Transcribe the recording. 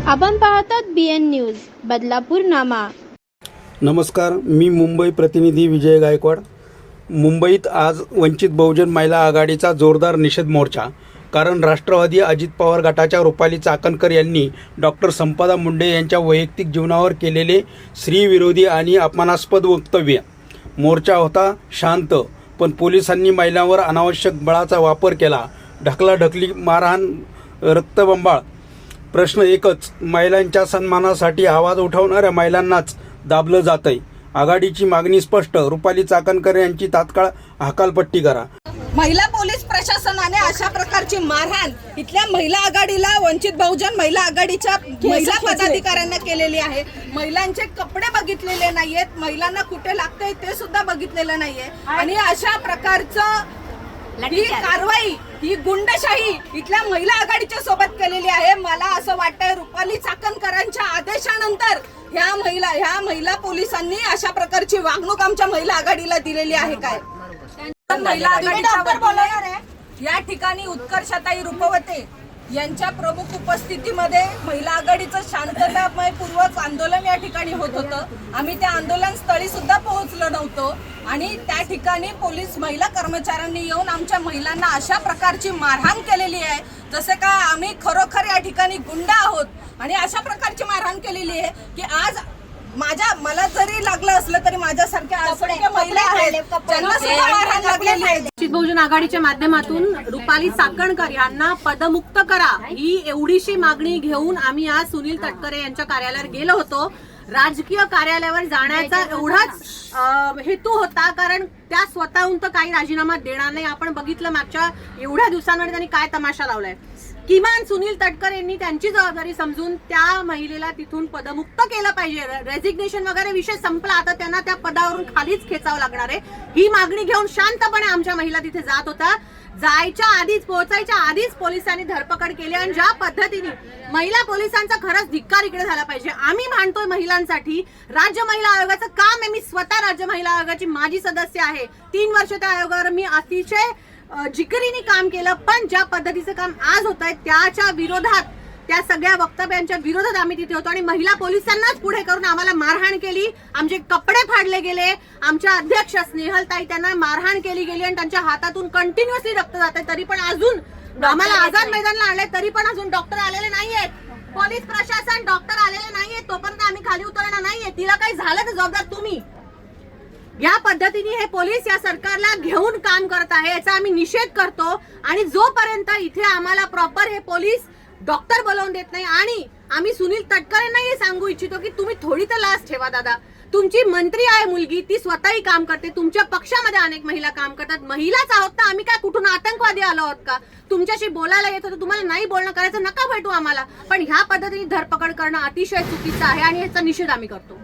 आपण पाहतात BN news Badlapur नामा। नमस्कार, मी मुंबई प्रतिनिधी विजय गायकवाड। मुंबईत आज वंचित बहुजन महिला आघाडीचा जोरदार निषेध मोर्चा। कारण राष्ट्रवादी अजित पवार गटाच्या रुपाली चाकणकर यांनी डॉक्टर संपदा मुंडे यांच्या वैयक्तिक जीवनावर केलेले स्त्रीविरोधी आणि अपमानास्पद वक्तव्य। मोर्चा होता शांत, पण पोलिसांनी महिलांवर अनावश्यक बळाचा वापर केला। ढकलाढकली, मारहाण, रक्तबंबाळ। प्रश्न एकच, महिलांच्या सन्मानासाठी आवाज उठवणाऱ्या महिलांनाच दाबलं जातंय। आघाडीची मागणी स्पष्ट, रुपाली चाकणकर यांची तात्काळ हकालपट्टी करा। महिला पोलीस प्रशासनाने अशा प्रकारची मारहाण इथल्या महिला आघाडीला, वंचित बहुजन महिला आघाडीच्या महिला पदाधिकाऱ्यांना केलेली आहे। महिलांचे कपडे बघितलेले नाहीयेत, महिलांना कुठे लागतंय ते सुद्धा बघितलेलं नाहीये आणि अशा प्रकारचं ही कारवाई, ही गुंडशाही इथल्या महिला आघाडीच्या सोबत केलेली आहे। मला असं वाटतंय रुपाली चाकणकरांच्या आदेशानंतर ह्या महिला पोलिसांनी अशा प्रकारची वागणूक आमच्या महिला आघाडीला दिलेली आहे। काय महिला आघाडीच्या या ठिकाणी उत्कर्षताई रुपवते यांच्या प्रमुख उपस्थितीमध्ये महिला आघाडीचं शांततामय पूर्वक आंदोलन या ठिकाणी होत होतं। आम्ही त्या आंदोलन स्थळी सुद्धा पोहोचलो नव्हतो आणि त्या ठिकाणी पोलीस महिला कर्मचाऱ्यांनी येऊन आमच्या महिलांना अशा प्रकारची मारहाण केलेली आहे, जसे काय आम्ही खरोखर या ठिकाणी गुंड आहोत आणि अशा प्रकारची मारहाण केलेली आहे की आज मला जरी लागलं असलं तरी माझ्यासारख्या असंख्य महिला आहेत ज्यांना सुद्धा मारहाण लागलेली आहे। वंचित बहुजन आघाडीच्या माध्यमातून रुपाली चाकणकर यांना पदमुक्त करा ही एवढीशी मागणी घेऊन आम्ही आज सुनील तटकरे यांच्या कार्यालयावर गेलो होतो। राजकीय कार्यालयावर जाण्याचा एवढाच हेतू होता, कारण त्या स्वतःहून तर काही राजीनामा देणार नाही। आपण बघितलं मागच्या एवढ्या दिवसांमध्ये त्यांनी काय तमाशा लावलाय। किमान सुनील तटकरे यांनी त्यांची जबाबदारी समजून त्या महिलेला तिथून पदमुक्त केलं पाहिजे। रेझिग्नेशन वगैरे विषय संपला, आता त्यांना त्या पदावरून खालीच खेचावं लागणार आहे। ही मागणी घेऊन शांतपणे आमच्या महिला तिथे जात होता। जायच्या आधीच, पोहोचायच्या आधीच पोलिसांनी धरपकड केली आणि ज्या पद्धतीने महिला पोलिसांचा खरंच धिक्कार इकडे झाला पाहिजे। आम्ही मानतोय महिलांसाठी राज्य महिला आयोगाचं काम आहे। मी स्वतः राज्य महिला आयोगाची माजी सदस्य आहे। 3 वर्ष त्या आयोगावर मी अतिशय जिकरीने काम केलं, पण ज्या पद्धतीचं काम आज होत आहे त्याच्या विरोधात, त्या सगळ्या वक्तव्यांच्या विरोधात आम्ही तिथे होतो आणि महिला पोलिसांनाच पुढे करून आम्हाला मारहाण केली। आमचे कपडे फाडले गेले। आमच्या अध्यक्ष स्नेहलताई त्यांना मारहाण केली गेली आणि त्यांच्या हातातून कंटिन्युअसली रक्त जाते। तरी पण अजून आम्हाला आझाद मैदानला आणले, तरी पण अजून डॉक्टर आलेले नाहीयेत। पोलीस प्रशासन, डॉक्टर आलेले नाहीयेत, तोपर्यंत आम्ही खाली उतरणार नाहीये। तिला काही झालं तर जबाबदार तुम्ही। या पद्धतीने हे पोलीस या सरकारला घेऊन काम करत आहे, याचा आम्ही निषेध करतो आणि जोपर्यंत इथे आम्हाला प्रॉपर हे पोलीस डॉक्टर बोलवून देत नाही, आणि आम्ही सुनील तटकरेंना हे सांगू इच्छितो की तुम्ही थोडी तर लाज ठेवा दादा। तुमची मंत्री आहे मुलगी, ती स्वतःही काम करते, तुमच्या पक्षामध्ये अनेक महिला काम करतात। महिलाच आहोत ना आम्ही, काय कुठून आतंकवादी आलो आहोत का? तुमच्याशी बोलायला येत होतं, तुम्हाला नाही बोलणं करायचं, नका भेटू आम्हाला, पण ह्या पद्धतीने धरपकड करणं अतिशय चुकीचं आहे आणि याचा निषेध आम्ही करतो।